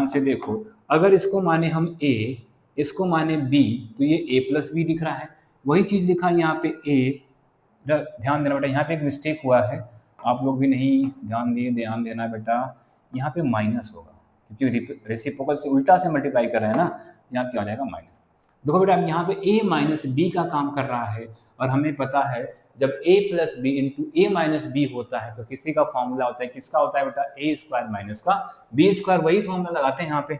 से देखो, अगर इसको माने हम a, इसको माने b, तो ये a प्लस बी दिख रहा है, वही चीज लिखा है यहाँ पे a। ध्यान देना बेटा यहाँ पे एक मिस्टेक हुआ है, आप लोग भी नहीं ध्यान देना बेटा, यहाँ पे माइनस होगा क्योंकि रेसिप्रोकल से उल्टा से मल्टीप्लाई कर रहे हैं ना, यहाँ क्या हो जाएगा माइनस। देखो बेटा अब यहाँ पे a माइनस बी का काम कर रहा है, और हमें पता है जब a plus b into a minus b होता है तो किसी का फॉर्मूला होता है, किसका होता है बेटा ए स्क्वायर माइनस का बी स्क्वायर, वही फॉर्मूला लगाते हैं यहाँ पे,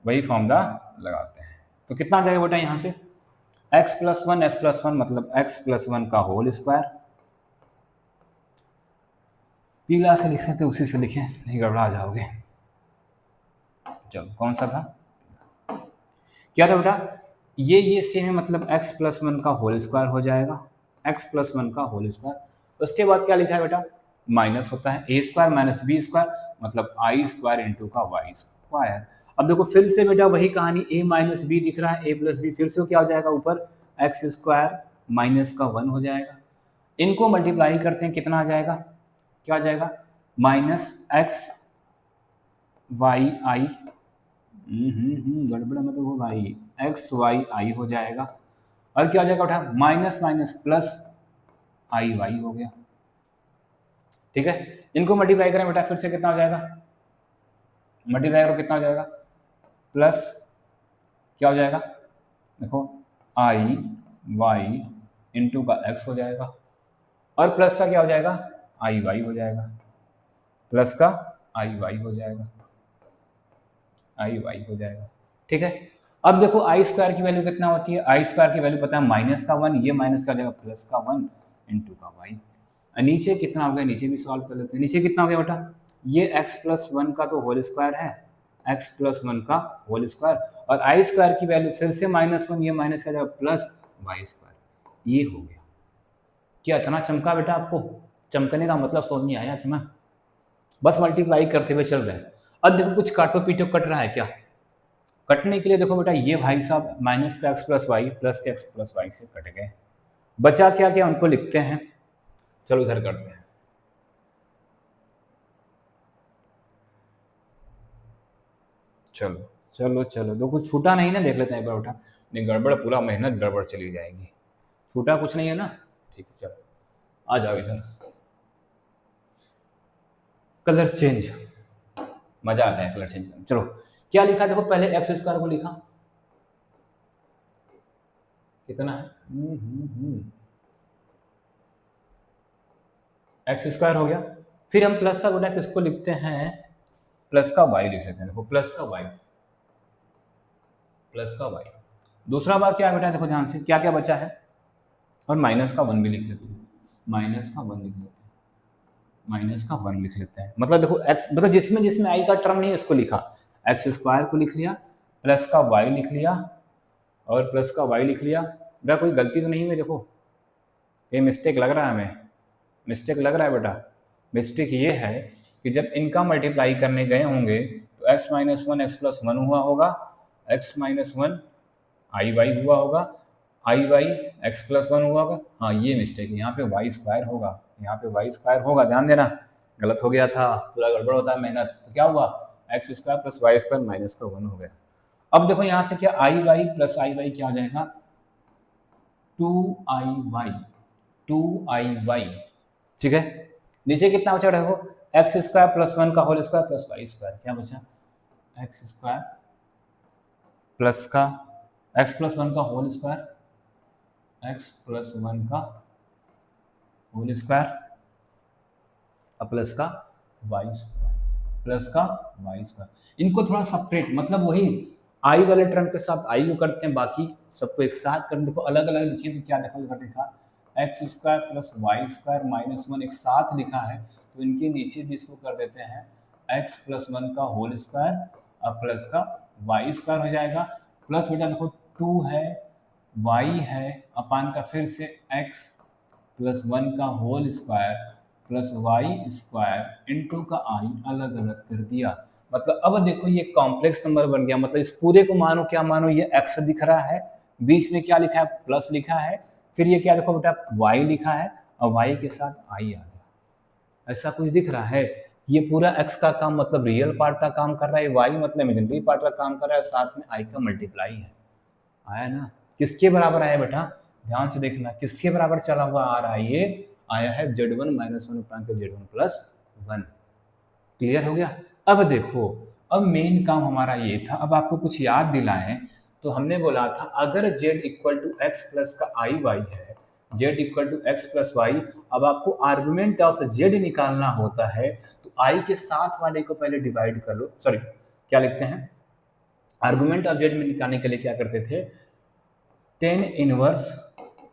वही फॉर्मूला लगाते हैं। तो कितना आ जाएगा बेटा यहाँ से x प्लस वन मतलब x प्लस वन का होल स्क्वायर, पीला से लिख रहे थे उसी से लिखें नहीं गड़बड़ा जाओगे। चलो कौन सा था, क्या था बेटा ये सेम है, मतलब x प्लस वन का होल स्क्वायर हो जाएगा, x प्लस वन का होल स्क्वायर। उसके बाद क्या लिखा है बेटा माइनस होता है ए स्क्वायर माइनस बी स्क्वायर, मतलब आई स्क्वायर इंटू का वाई स्क्वायर। अब देखो फिर से बेटा वही कहानी, a माइनस बी दिख रहा है, a प्लस बी, फिर से क्या हो जाएगा ऊपर एक्स स्क्वायर माइनस का वन हो जाएगा, इनको मल्टीप्लाई करते हैं कितना आ जाएगा, क्या आ जाएगा माइनस एक्स वाई आई, गड़बड़ मतलब हो भाई, एक्स वाई आई हो जाएगा, और क्या हो जाएगा उठा minus minus plus i Y हो गया। ठीक है, इनको मल्टीप्लाई करें बेटा फिर से कितना हो जाएगा, मल्टीप्लाई करो कितना हो जाएगा प्लस क्या हो जाएगा देखो आई वाई इंटू का एक्स हो जाएगा, और प्लस का क्या हो जाएगा आई वाई हो जाएगा, प्लस का आई वाई हो जाएगा, आई वाई हो जाएगा। ठीक है, अब देखो आई स्क्वायर की वैल्यू कितना होती है, आई स्क्वायर की वैल्यू पता है माइनस का वन, ये माइनस का जाएगा प्लस का वन इंटू का वाई। नीचे कितना हो गया, नीचे भी सॉल्व कर लेते हैं, नीचे कितना हो गया बेटा, ये x प्लस वन का तो होल स्क्वायर है, x प्लस वन का होल स्क्वायर, और आई स्क्वायर की वैल्यू फिर से माइनस वन, ये माइनस का जाएगा प्लस वाई स्क्वायर, ये हो गया। क्या इतना चमका बेटा, आपको चमकने का मतलब समझ नहीं आया तुम्हें, बस मल्टीप्लाई करते हुए चल रहे हैं। अब देखो कुछ काटो पीटो कट रहा है क्या, कटने के लिए देखो बेटा ये भाई साहब माइनस का एक्स प्लस वाई प्लस के एक्स प्लस वाई से कट गए, बचा क्या क्या उनको लिखते हैं, चलो इधर करते हैं। चलो चलो चलो, तो कुछ छूटा नहीं ना, देख लेते हैं एक बार बेटा। नहीं गड़बड़, पूरा मेहनत गड़बड़ चली जाएगी। छूटा कुछ नहीं है ना? ठीक है चलो, आ जाओ इधर। कलर चेंज, मजा आता है कलर चेंज करने। चलो क्या लिखा, देखो पहले एक्स स्क्वायर को लिखा, कितना है एक्स स्क्वायर हो गया। फिर हम प्लस का बेटा किसको लिखते हैं, प्लस का वाई लिख लेते हैं। देखो प्लस का वाई, प्लस का वाई। दूसरा बार क्या है बेटा, देखो ध्यान से क्या क्या बचा है, और माइनस का वन भी लिख लेते हैं, माइनस का वन लिख लेते हैं, माइनस का वन लिख लेते हैं। मतलब देखो एक्स, मतलब जिसमें जिसमें आई का टर्म नहीं है उसको लिखा, एक्स स्क्वायर को लिख लिया, प्लस का वाई लिख लिया, और प्लस का वाई लिख लिया। बेटा कोई गलती तो नहीं हुई? देखो ये मिस्टेक लग रहा है हमें, मिस्टेक लग रहा है बेटा। मिस्टेक ये है कि जब इनका मल्टीप्लाई करने गए होंगे तो x minus one x plus one हुआ होगा, x माइनस वन आई वाई हुआ होगा, आई वाई एक्स प्लस वन हुआ होगा। हाँ ये मिस्टेक, यहाँ पे वाई स्क्वायर होगा, यहाँ पे वाई स्क्वायर होगा, ध्यान देना, गलत हो गया था, पूरा गड़बड़ होता है मेहनत। तो क्या हुआ, x square plus y square minus का वन हो गया। अब देखो यहाँ से क्या, i y plus i y क्या हो जाएगा, two i y, two i y. ठीक है, नीचे कितना बचा देखो, एक्स स्क्वायर प्लस वन का whole square plus y square, क्या बचा, एक्स स्क्वायर प्लस का एक्स प्लस वन का whole square, x plus one का होल स्क्वायर, प्लस का वाई स्क्वायर, प्लस का वाई स्क्वायर। इनको थोड़ा सेपरेट, मतलब वही आई वाले टर्म के साथ आई को करते हैं, बाकी सबको एक साथ कर, देखो अलग अलग लिखिए तो क्या देखा, x square plus y square minus one एक साथ लिखा है, तो इनके नीचे भी इसको कर देते हैं एक्स प्लस वन का होल स्क्वायर और प्लस का वाई स्क्वायर हो जाएगा। प्लस बेटा देखो टू है, वाई है, अपान का फिर से एक्स प्लस वन का whole square plus y square into का आई अलग अलग कर दिया। मतलब अब देखो ये कॉम्प्लेक्स नंबर बन गया, मतलब इस पूरे को मानो, क्या मानो, ये एक्स दिख रहा है, बीच में क्या लिखा है, प्लस लिखा है, फिर ये क्या देखो बेटा y लिखा है और y के साथ i आ गया, ऐसा कुछ दिख रहा है। ये पूरा x का काम मतलब रियल पार्ट का काम कर रहा है, y मतलब इमेजिनरी पार्ट का काम कर रहा है, साथ में i का मल्टीप्लाई है। आया ना, किसके बराबर आया बेटा, ध्यान से देखना, किसके बराबर चला हुआ आ रहा है, ये आया है z1 माइनस वन अपॉन के z1 प्लस वन। क्लियर हो गया। अब देखो, अब मेन काम हमारा ये था, अब आपको कुछ याद दिलाएं तो हमने बोला था अगर z equal to x plus का आई वाई है, z equal to x plus y, अब आपको आर्गुमेंट ऑफ z निकालना होता है तो i के साथ वाले को पहले डिवाइड कर लो, सॉरी क्या लिखते हैं, आर्गुमेंट ऑफ z में निकालने के लिए क्या करते थे, टेन इनवर्स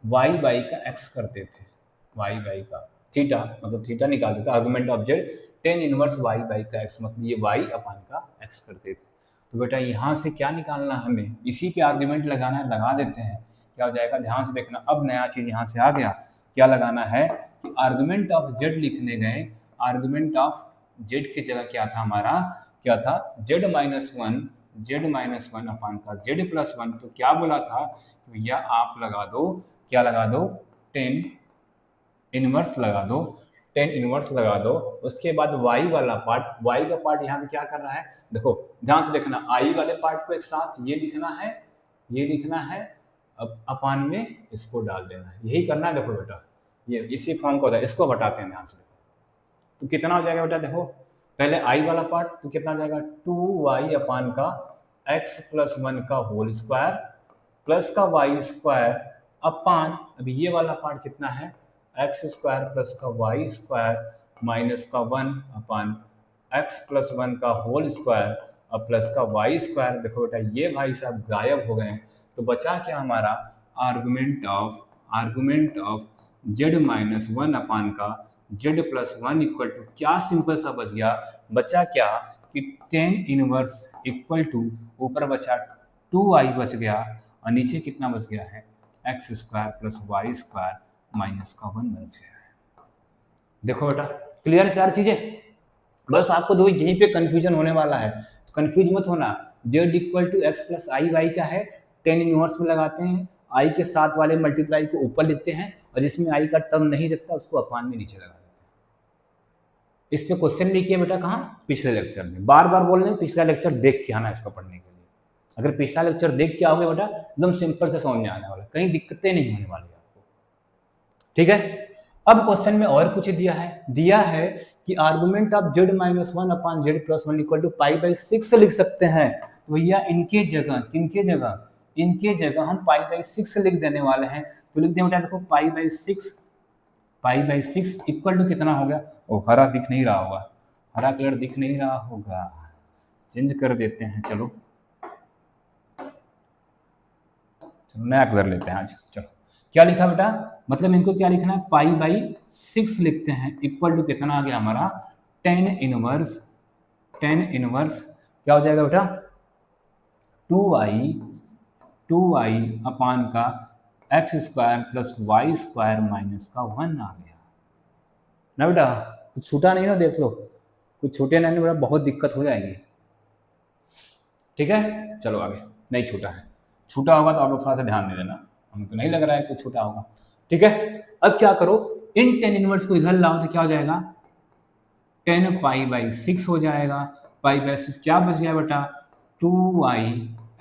वाई बाई का x करते थे, वाई बाई का थीटा, मतलब थीटा निकालते थे, argument of z tan inverse y by का x, मतलब ये y अपान का x करते थे। तो बेटा यहाँ से क्या निकालना, हमें इसी पे आर्गुमेंट लगाना है, लगा देते हैं, क्या हो जाएगा, ध्यान से देखना। अब नया चीज यहाँ से आ गया, क्या लगाना है कि आर्गुमेंट ऑफ z लिखने गए, आर्गुमेंट ऑफ z की जगह क्या था हमारा, क्या था, z माइनस वन अपान का z प्लस वन, तो क्या बोला था, भैया आप लगा दो, क्या लगा दो, टेन इनवर्स लगा दो, टेन इनवर्स लगा दो। उसके बाद y वाला पार्ट, y का पार्ट यहाँ पे क्या कर रहा है, देखो ध्यान से देखना, i वाले पार्ट को एक साथ ये लिखना है, ये लिखना है, अब अपान में इसको डाल देना है, यही करना है। देखो बेटा ये इसी फॉर्म को होता है, इसको हटाते हैं ध्यान से, तो कितना हो जाएगा बेटा, देखो पहले i वाला पार्ट तो कितना हो जाएगा, टू वाई अपान का x प्लस वन का होल स्क्वायर प्लस का वाई स्क्वायर अपान, अभी ये वाला पार्ट कितना है, एक्स स्क्वायर प्लस का वाई स्क्वायर माइनस का one upon x plus one का होल स्क्वायर और प्लस का वाई स्क्वायर। देखो बेटा ये भाई साहब गायब हो गए, तो बचा क्या हमारा, argument of Z minus one upon का Z plus one equal to, क्या सिंपल सा बच गया, बचा क्या कि टेन इनवर्स इक्वल टू, ऊपर बचा टू आई बच गया और नीचे कितना बच गया है, x square plus y square minus का वन बन गया है। देखो बेटा क्लियर चार चीजें, बस आपको दो यहीं पे कंफ्यूजन होने वाला है, तो कंफ्यूज मत होना। Z equal to x plus i y का है, टेन इनवर्स में लगाते हैं, आई के साथ वाले मल्टीप्लाई को ऊपर लिखते हैं और जिसमें आई का टर्म नहीं दिखता उसको अपान में नीचे लगा देते हैं। इस पे क्वेश्चन भी किया बेटा कहाँ, पिछले लेक्चर में। बार बार बोल रहे हैं पिछला लेक्चर देख के आना इसका पढ़ने के लिए। अगर पिछला लेक्चर देख के आओगे बेटा एकदम सिंपल से समझ में आने वाला, कहीं दिक्कतें नहीं होने वाली आपको, ठीक है। अब क्वेश्चन में और कुछ दिया है कि argument of z minus one upon z plus one equal to pi by six लिख सकते हैं। तो भैया इनके जगह, किनके जगह, इनके जगह हम पाई बाई सिक्स लिख देने वाले हैं। तो लिख दें बेटा देखो pi by six equal to कितना हो गया, ओ हरा दिख नहीं रहा होगा, हरा कलर दिख नहीं रहा होगा, चेंज कर देते हैं, चलो नया कलर लेते हैं आज। चलो क्या लिखा बेटा, मतलब इनको क्या लिखना है, पाई बाई सिक्स लिखते हैं इक्वल टू कितना आ गया हमारा, टेन इनवर्स क्या हो जाएगा बेटा, 2i अपान का x square plus y square minus का 1 आ गया ना बेटा। कुछ छूटा नहीं ना, देख लो कुछ छूटे नहीं बेटा, बहुत दिक्कत हो जाएगी, ठीक है। चलो आगे, नहीं छूटा है, छूटा होगा तो आप लोग थोड़ा सा ध्यान दे देना, हमें तो नहीं लग रहा है कुछ छूटा होगा, ठीक है। अब क्या करो, इन टेन इनवर्स को इधर लाओ तो क्या हो जाएगा, 10 पाई बाई सिक्स हो जाएगा, पाई बाई सिक्स क्या बच गया बेटा, 2i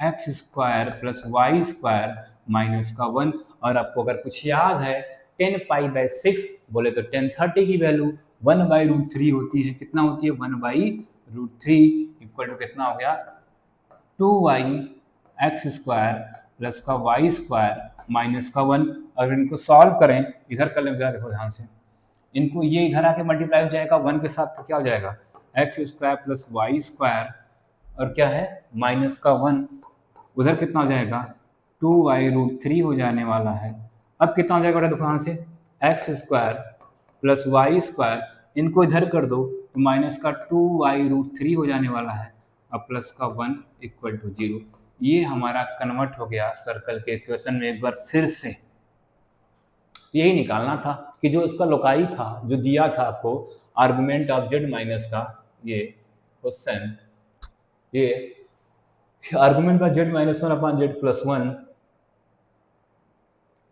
x square plus y square minus का 1। और आपको अगर कुछ याद है 10 पाई बाई सिक्स बोले तो 1030 की वैल्यू 1/√3 होती है, कितना होती है 1/√3 इक्वल टू कितना हो गया 2i एक्स स्क्वायर प्लस का वाई स्क्वायर माइनस का 1। अगर इनको सॉल्व करें, इधर कर लें देखो ध्यान से, इनको ये इधर आके मल्टीप्लाई हो जाएगा 1 के साथ, तो क्या हो जाएगा x square plus y square और क्या है माइनस का 1, उधर कितना हो जाएगा 2/√3 हो जाने वाला है। अब कितना हो जाएगा बेटा देखो यहाँ से, x square plus y square, इनको इधर कर दो तो माइनस का 2/√3 हो जाने वाला है, अब प्लस का 1 इक्वल टू 0। ये हमारा कन्वर्ट हो गया सर्कल के इक्वेशन में। एक बार फिर से यही निकालना था कि जो इसका लोकाई था, जो दिया था आपको आर्गुमेंट ऑफ जेड माइनस का, ये क्वेश्चन, ये argument of Z minus one upon z plus one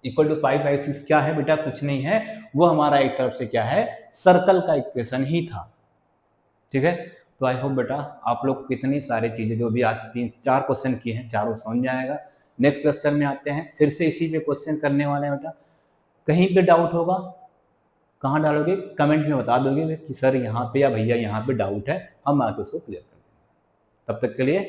equal to pi by six क्या है बेटा, कुछ नहीं है, वो हमारा एक तरफ से क्या है सर्कल का इक्वेशन ही था, ठीक है। तो आई होप बेटा आप लोग कितनी सारी चीजें जो भी आज 3-4 क्वेश्चन किए हैं चारों समझ जाएगा। नेक्स्ट लेक्चर में आते हैं, फिर से इसी पे क्वेश्चन करने वाले हैं बेटा। कहीं पे डाउट होगा कहाँ डालोगे, कमेंट में बता दोगे कि सर यहाँ पे या भैया यहाँ पे डाउट है, हम आके उसको क्लियर कर देंगे। तब तक के लिए